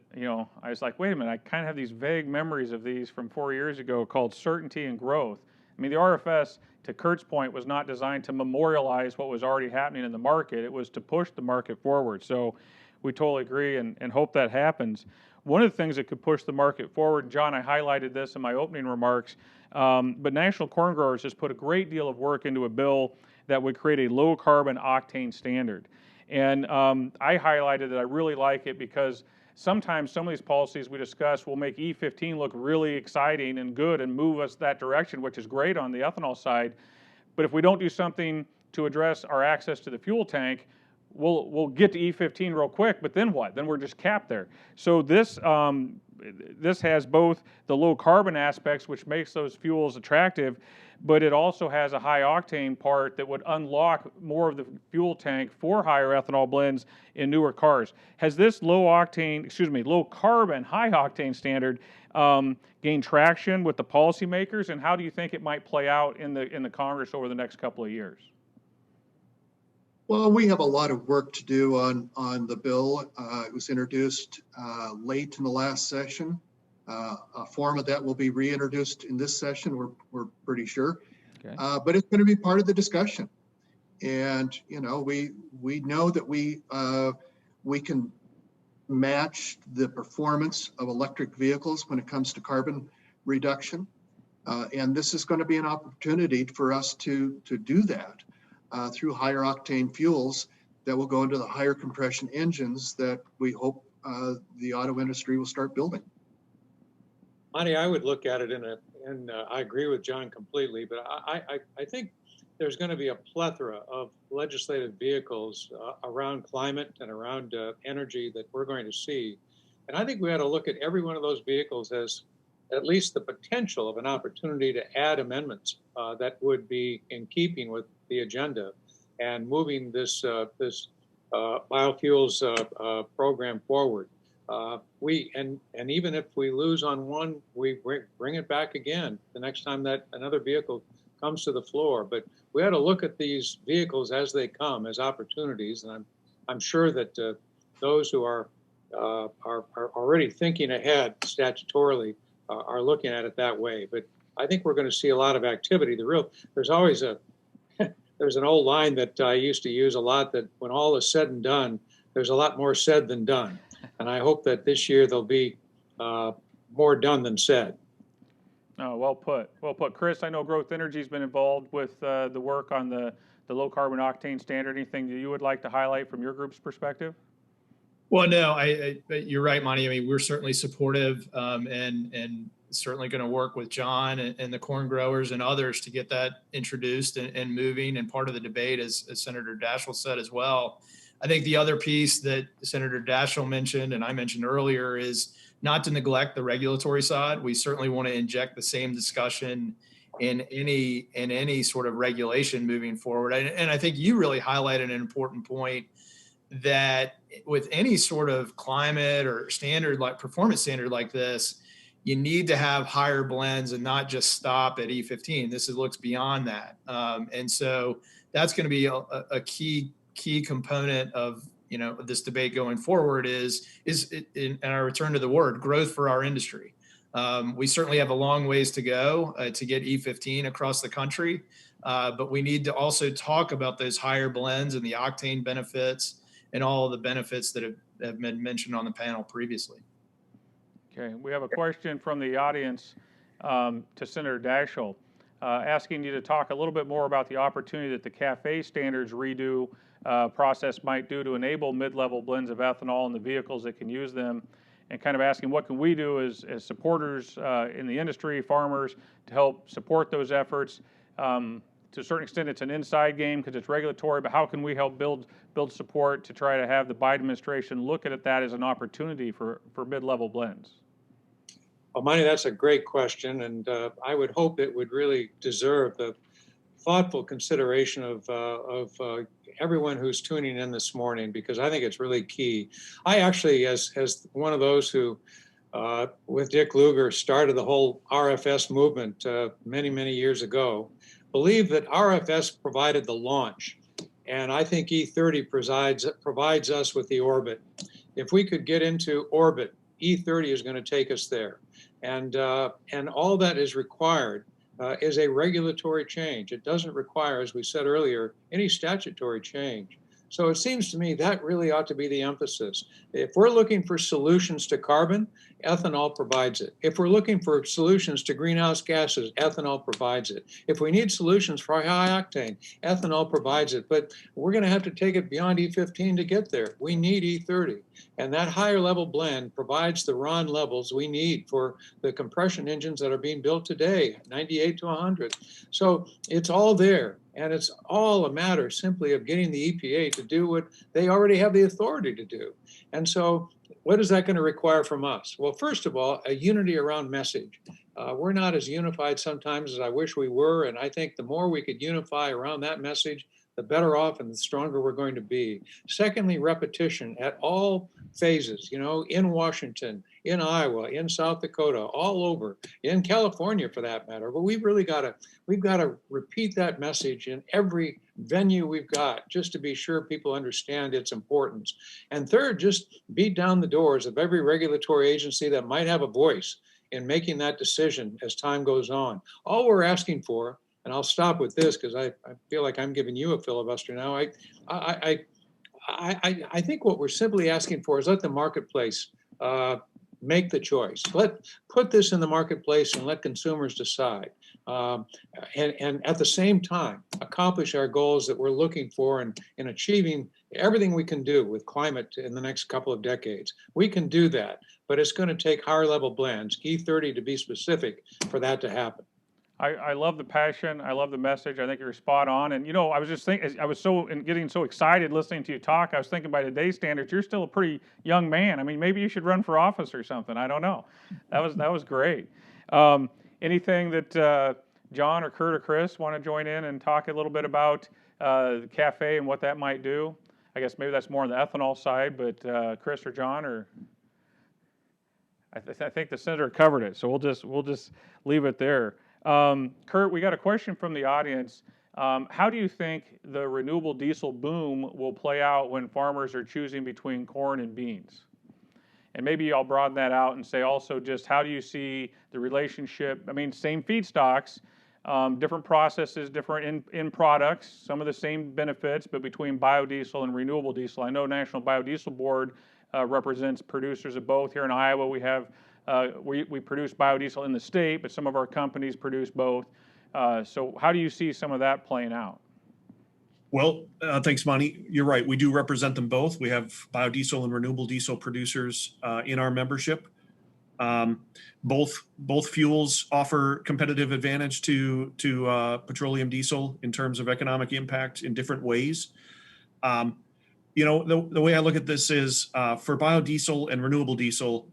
I was like, wait a minute, I kind of have these vague memories of these from 4 years ago called certainty and growth. I mean, the RFS, to Kurt's point, was not designed to memorialize what was already happening in the market. It was to push the market forward. So we totally agree and hope that happens. One of the things that could push the market forward, John, I highlighted this in my opening remarks, but National Corn Growers has put a great deal of work into a bill that would create a low carbon octane standard. And I highlighted that I really like it because sometimes some of these policies we discuss will make E15 look really exciting and good and move us that direction, which is great on the ethanol side. But if we don't do something to address our access to the fuel tank, we'll get to E15 real quick, but then what? Then we're just capped there. So this has both the low carbon aspects, which makes those fuels attractive, but it also has a high octane part that would unlock more of the fuel tank for higher ethanol blends in newer cars. Has this low carbon, high octane standard gained traction with the policymakers, and how do you think it might play out in the Congress over the next couple of years? Well, we have a lot of work to do on the bill. It was introduced late in the last session. A form of that will be reintroduced in this session, we're pretty sure. Okay. But it's going to be part of the discussion. And, we know that we can match the performance of electric vehicles when it comes to carbon reduction. And this is going to be an opportunity for us to do that. Through higher octane fuels that will go into the higher compression engines that we hope the auto industry will start building. Monte, I would look at it and I agree with John completely, but I think there's going to be a plethora of legislative vehicles around climate and around energy that we're going to see. And I think we ought to look at every one of those vehicles as at least the potential of an opportunity to add amendments that would be in keeping with the agenda and moving this biofuels program forward. And even if we lose on one, we bring it back again the next time that another vehicle comes to the floor. But we ought to look at these vehicles as they come as opportunities, and I'm sure that those who are are already thinking ahead statutorily, are looking at it that way. But I think we're going to see a lot of activity. There's always there's an old line that I used to use a lot, that when all is said and done, there's a lot more said than done. And I hope that this year there'll be more done than said. Oh, well put. Well put. Chris, I know Growth Energy's been involved with the work on the low carbon octane standard. Anything that you would like to highlight from your group's perspective? Well, no, you're right, Monty. I mean, we're certainly supportive, and certainly going to work with John and the corn growers and others to get that introduced and moving. And part of the debate, as Senator Daschle said as well. I think the other piece that Senator Daschle mentioned and I mentioned earlier is not to neglect the regulatory side. We certainly want to inject the same discussion in any sort of regulation moving forward. And I think you really highlighted an important point, that with any sort of climate or standard, like performance standard like this, you need to have higher blends and not just stop at E15. This looks beyond that. And so that's going to be a key component of this debate going forward is and I return to the word growth for our industry. We certainly have a long ways to go to get E15 across the country, but we need to also talk about those higher blends and the octane benefits and all of the benefits that have been mentioned on the panel previously. Okay, we have a question from the audience to Senator Daschle, asking you to talk a little bit more about the opportunity that the CAFE standards redo process might do to enable mid-level blends of ethanol in the vehicles that can use them, and kind of asking what can we do as supporters in the industry, farmers, to help support those efforts. To a certain extent, it's an inside game because it's regulatory, but how can we help build support to try to have the Biden administration look at that as an opportunity for mid-level blends? Well, Monte, that's a great question, and I would hope it would really deserve the thoughtful consideration of everyone who's tuning in this morning, because I think it's really key. I actually, as one of those who, with Dick Lugar, started the whole RFS movement many years ago, believe that RFS provided the launch, and I think E30 provides us with the orbit. If we could get into orbit, E30 is going to take us there, and all that is required is a regulatory change. It doesn't require, as we said earlier, any statutory change. So it seems to me that really ought to be the emphasis. If we're looking for solutions to carbon, ethanol provides it. If we're looking for solutions to greenhouse gases, ethanol provides it. If we need solutions for high octane, ethanol provides it. But we're going to have to take it beyond E15 to get there. We need E30. And that higher level blend provides the RON levels we need for the compression engines that are being built today, 98 to 100. So it's all there. And it's all a matter simply of getting the EPA to do what they already have the authority to do. And so what is that going to require from us? Well, first of all, a unity around message. We're not as unified sometimes as I wish we were. And I think the more we could unify around that message, the better off and the stronger we're going to be. Secondly, repetition at all phases, in Washington, in Iowa, in South Dakota, all over, in California for that matter. But we've got to repeat that message in every venue we've got, just to be sure people understand its importance. And third, just beat down the doors of every regulatory agency that might have a voice in making that decision as time goes on. All we're asking for, and I'll stop with this because I feel like I'm giving you a filibuster now. I think what we're simply asking for is let the marketplace make the choice. Put this in the marketplace and let consumers decide. And at the same time, accomplish our goals that we're looking for in achieving everything we can do with climate in the next couple of decades. We can do that, but it's going to take higher level blends, E30 to be specific, for that to happen. I love the passion. I love the message. I think you're spot on. And I was just thinking, I was getting so excited listening to you talk. I was thinking, by today's standards, you're still a pretty young man. I mean, maybe you should run for office or something. I don't know. That was great. Anything that John or Kurt or Chris want to join in and talk a little bit about the CAFE and what that might do? I guess maybe that's more on the ethanol side, but Chris or John, or I think the senator covered it. So we'll just leave it there. Kurt, we got a question from the audience. How do you think the renewable diesel boom will play out when farmers are choosing between corn and beans? And maybe I'll broaden that out and say also just how do you see the relationship? I mean, same feedstocks, different processes, different in products, some of the same benefits, but between biodiesel and renewable diesel. I know National Biodiesel Board represents producers of both. Here in Iowa, we have we produce biodiesel in the state, but some of our companies produce both. So how do you see some of that playing out? Well, thanks, Monty. You're right. We do represent them both. We have biodiesel and renewable diesel producers in our membership. Both fuels offer competitive advantage to petroleum diesel in terms of economic impact in different ways. You know, the way I look at this is for biodiesel and renewable diesel,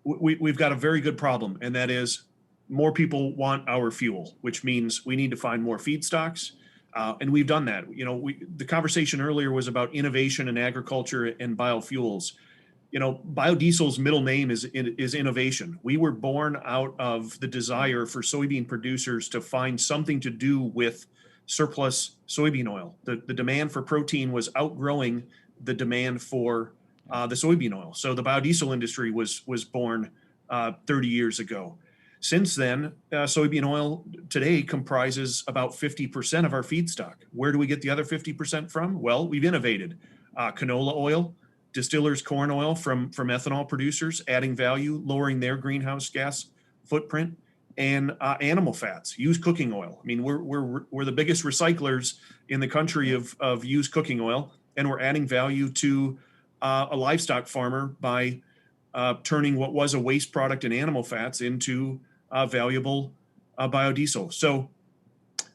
we've got a very good problem, and that is more people want our fuel, which means we need to find more feedstocks. And we've done that. You know, the conversation earlier was about innovation in agriculture and biofuels. You know, biodiesel's middle name is innovation. We were born out of the desire for soybean producers to find something to do with surplus soybean oil. The demand for protein was outgrowing the demand for the soybean oil. So the biodiesel industry was born 30 years ago. Since then, soybean oil today comprises about 50% of our feedstock. Where do we get the other 50% from? Well, we've innovated. Canola oil, distillers corn oil from ethanol producers, adding value, lowering their greenhouse gas footprint, and animal fats, used cooking oil. I mean, we're the biggest recyclers in the country of used cooking oil, and we're adding value to a livestock farmer by turning what was a waste product in animal fats into valuable biodiesel. So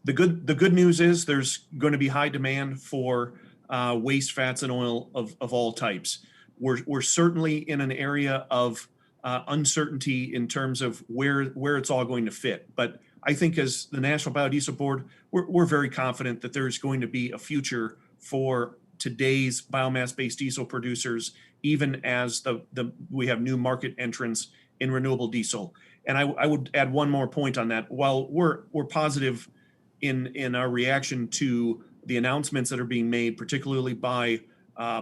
the good news is there's going to be high demand for waste fats and oil of all types. We're certainly in an area of uncertainty in terms of where it's all going to fit. But I think as the National Biodiesel Board, we're very confident that there's going to be a future for today's biomass-based diesel producers, even as we have new market entrants in renewable diesel. And I would add one more point on that. While we're positive in our reaction to the announcements that are being made, particularly by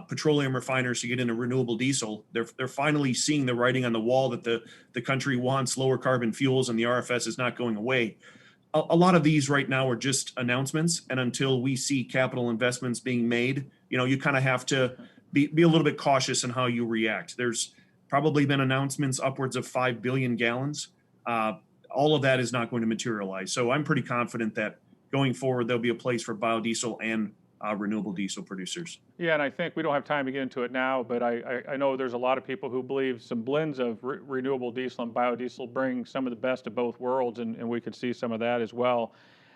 petroleum refiners to get into renewable diesel, they're finally seeing the writing on the wall that the country wants lower carbon fuels and the RFS is not going away. A lot of these right now are just announcements, and until we see capital investments being made, you know, you kind of have to be a little bit cautious in how you react. There's probably been announcements upwards of 5 billion gallons. All of that is not going to materialize. So I'm pretty confident that going forward, there'll be a place for biodiesel and renewable diesel producers. Yeah, and I think we don't have time to get into it now, but I know there's a lot of people who believe some blends of renewable diesel and biodiesel bring some of the best of both worlds, and we could see some of that as well.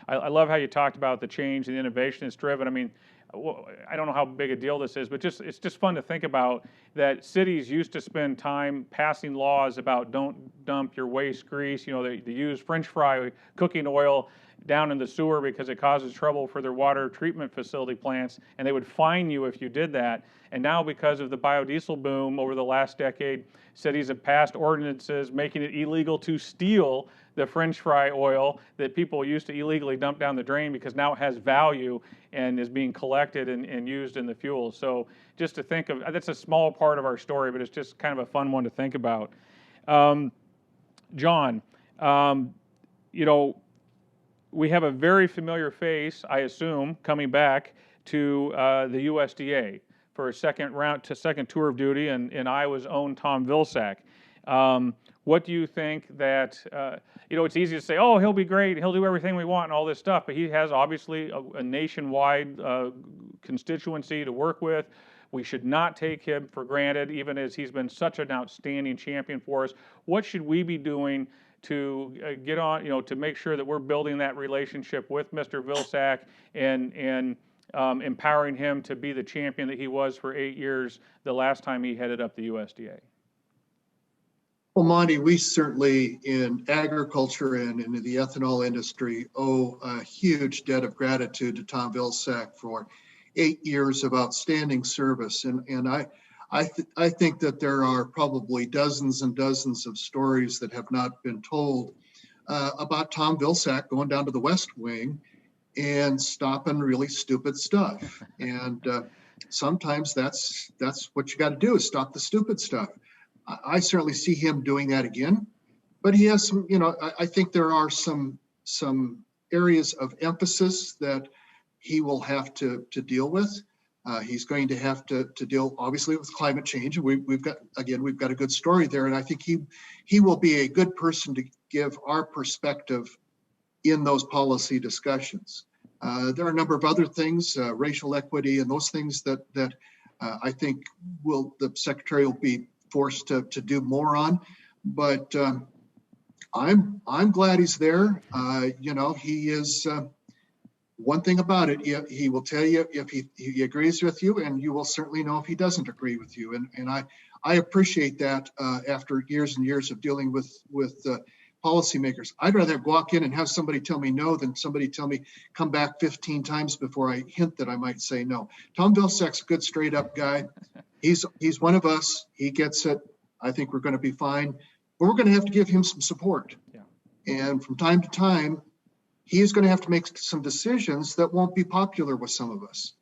I love how you talked about the change and the innovation it's driven. I mean, I don't know how big a deal this is, but it's just fun to think about that cities used to spend time passing laws about don't dump your waste grease. You know, they use French fry cooking oil down in the sewer because it causes trouble for their water treatment facility plants, and they would fine you if you did that. And now because of the biodiesel boom over the last decade, cities have passed ordinances making it illegal to steal the French fry oil that people used to illegally dump down the drain because now it has value and is being collected and used in the fuel. So just to think of, that's a small part of our story, but it's just kind of a fun one to think about. John, you know, we have a very familiar face, I assume, coming back to the USDA for a second tour of duty, and Iowa's own Tom Vilsack. What do you think that, you know, it's easy to say, oh, he'll be great, he'll do everything we want and all this stuff, but he has obviously a nationwide constituency to work with. We should not take him for granted, even as he's been such an outstanding champion for us. What should we be doing to get on, you know, to make sure that we're building that relationship with Mr. Vilsack and empowering him to be the champion that he was for 8 years the last time he headed up the USDA? Well, Monty, we certainly in agriculture and in the ethanol industry owe a huge debt of gratitude to Tom Vilsack for 8 years of outstanding service. And I think that there are probably dozens and dozens of stories that have not been told about Tom Vilsack going down to the West Wing and stopping really stupid stuff. And sometimes that's what you got to do, is stop the stupid stuff. I certainly see him doing that again, but he has some, I think there are some areas of emphasis that he will have to deal with. He's going to have to deal, obviously, with climate change. We've got a good story there, and I think he will be a good person to give our perspective in those policy discussions. There are a number of other things, racial equity, and those things that I think the secretary will be forced to do more on. But I'm glad he's there. He is. One thing about it, he will tell you if he agrees with you, and you will certainly know if he doesn't agree with you. And I appreciate that after years and years of dealing with policymakers. I'd rather walk in and have somebody tell me no than somebody tell me come back 15 times before I hint that I might say no. Tom Vilsack's a good, straight up guy. He's one of us. He gets it. I think we're going to be fine, but we're going to have to give him some support. Yeah. And from time to time, he is going to have to make some decisions that won't be popular with some of us.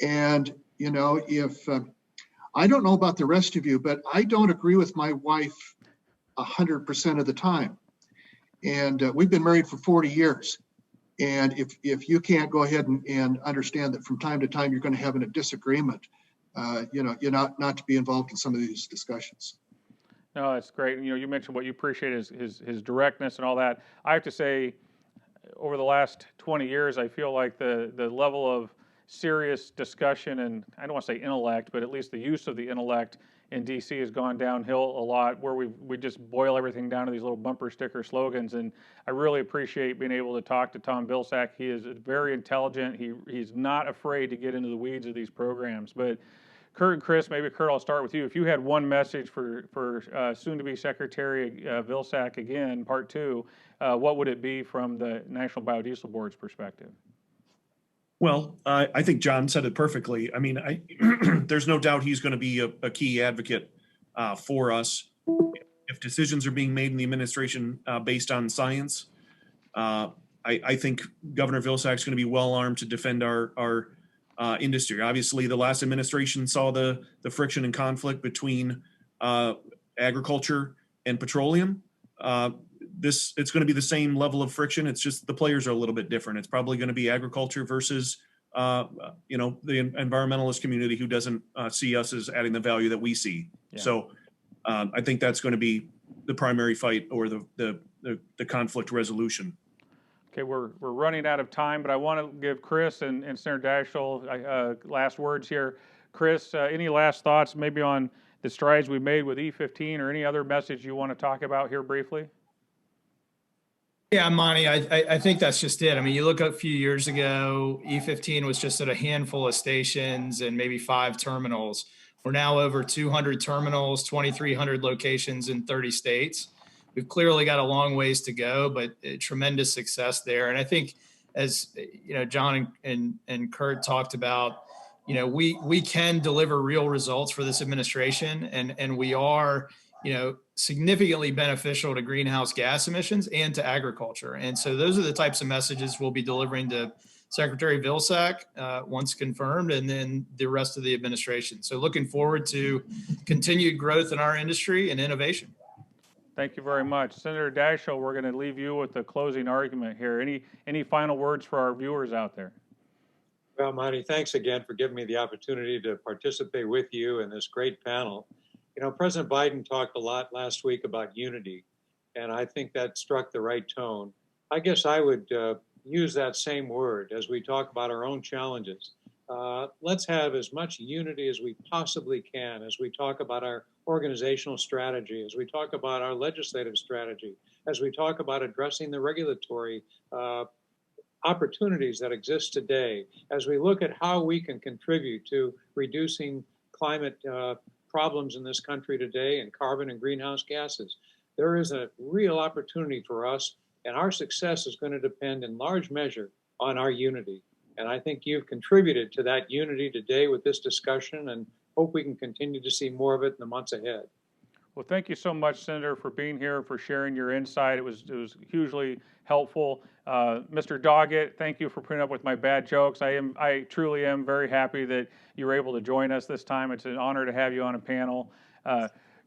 And, if I don't know about the rest of you, but I don't agree with my wife 100% of the time. And we've been married for 40 years. And if you can't go ahead and understand that from time to time you're going to have a disagreement, you're not to be involved in some of these discussions. No, that's great. You mentioned what you appreciate is his directness and all that. I have to say, over the last 20 years, I feel like the level of serious discussion, and I don't want to say intellect, but at least the use of the intellect in DC has gone downhill a lot, where we just boil everything down to these little bumper sticker slogans. And I really appreciate being able to talk to Tom Vilsack. He is very intelligent. He's not afraid to get into the weeds of these programs. But Kurt and Chris, maybe Kurt, I'll start with you. If you had one message for soon-to-be Secretary Vilsack again, part two, what would it be from the National Biodiesel Board's perspective? Well, I think John said it perfectly. I mean, there's no doubt he's going to be a key advocate for us. If decisions are being made in the administration based on science, I think Governor Vilsack's going to be well armed to defend our industry. Obviously, the last administration saw the friction and conflict between agriculture and petroleum. It's going to be the same level of friction. It's just the players are a little bit different. It's probably going to be agriculture versus, the environmentalist community who doesn't see us as adding the value that we see. Yeah. So I think that's going to be the primary fight, or the conflict resolution. Okay, we're running out of time, but I want to give Chris and Senator Daschle last words here. Chris, any last thoughts maybe on the strides we made with E15, or any other message you want to talk about here briefly? Yeah, Monte, I think that's just it. I mean, you look a few years ago, E15 was just at a handful of stations and maybe 5 terminals. We're now over 200 terminals, 2,300 locations in 30 states. We've clearly got a long ways to go, but tremendous success there. And I think, as John and Kurt talked about, we can deliver real results for this administration, and we are, significantly beneficial to greenhouse gas emissions and to agriculture. And so those are the types of messages we'll be delivering to Secretary Vilsack once confirmed, and then the rest of the administration. So looking forward to continued growth in our industry and innovation. Thank you very much. Senator Daschle, we're going to leave you with the closing argument here. Any final words for our viewers out there? Well, Monte, thanks again for giving me the opportunity to participate with you in this great panel. President Biden talked a lot last week about unity, and I think that struck the right tone. I guess I would use that same word as we talk about our own challenges. Let's have as much unity as we possibly can as we talk about our organizational strategy, as we talk about our legislative strategy, as we talk about addressing the regulatory opportunities that exist today, as we look at how we can contribute to reducing climate problems in this country today, and carbon and greenhouse gases. There is a real opportunity for us, and our success is going to depend in large measure on our unity. And I think you've contributed to that unity today with this discussion, and hope we can continue to see more of it in the months ahead. Well, thank you so much, Senator, for being here, for sharing your insight. It was hugely helpful. Mr. Doggett, thank you for putting up with my bad jokes. I truly am very happy that you were able to join us this time. It's an honor to have you on a panel.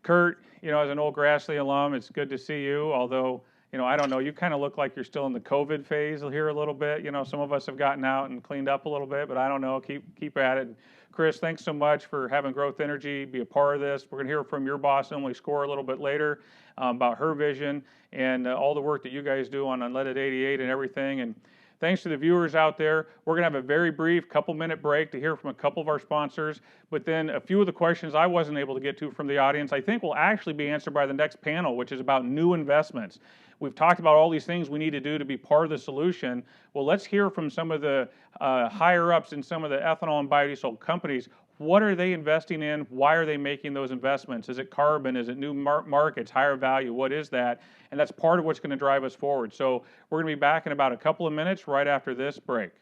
Kurt, as an old Grassley alum, it's good to see you. Although, I don't know, you kind of look like you're still in the COVID phase here a little bit. Some of us have gotten out and cleaned up a little bit, but I don't know. Keep at it. Chris, thanks so much for having Growth Energy be a part of this. We're going to hear from your boss, Emily Score, a little bit later about her vision and all the work that you guys do on Unleaded 88 and everything. And thanks to the viewers out there. We're going to have a very brief couple-minute break to hear from a couple of our sponsors, but then a few of the questions I wasn't able to get to from the audience, I think will actually be answered by the next panel, which is about new investments. We've talked about all these things we need to do to be part of the solution. Well, let's hear from some of the higher-ups in some of the ethanol and biodiesel companies. What are they investing in? Why are they making those investments? Is it carbon? Is it new markets, higher value? What is that? And that's part of what's going to drive us forward. So we're going to be back in about a couple of minutes right after this break.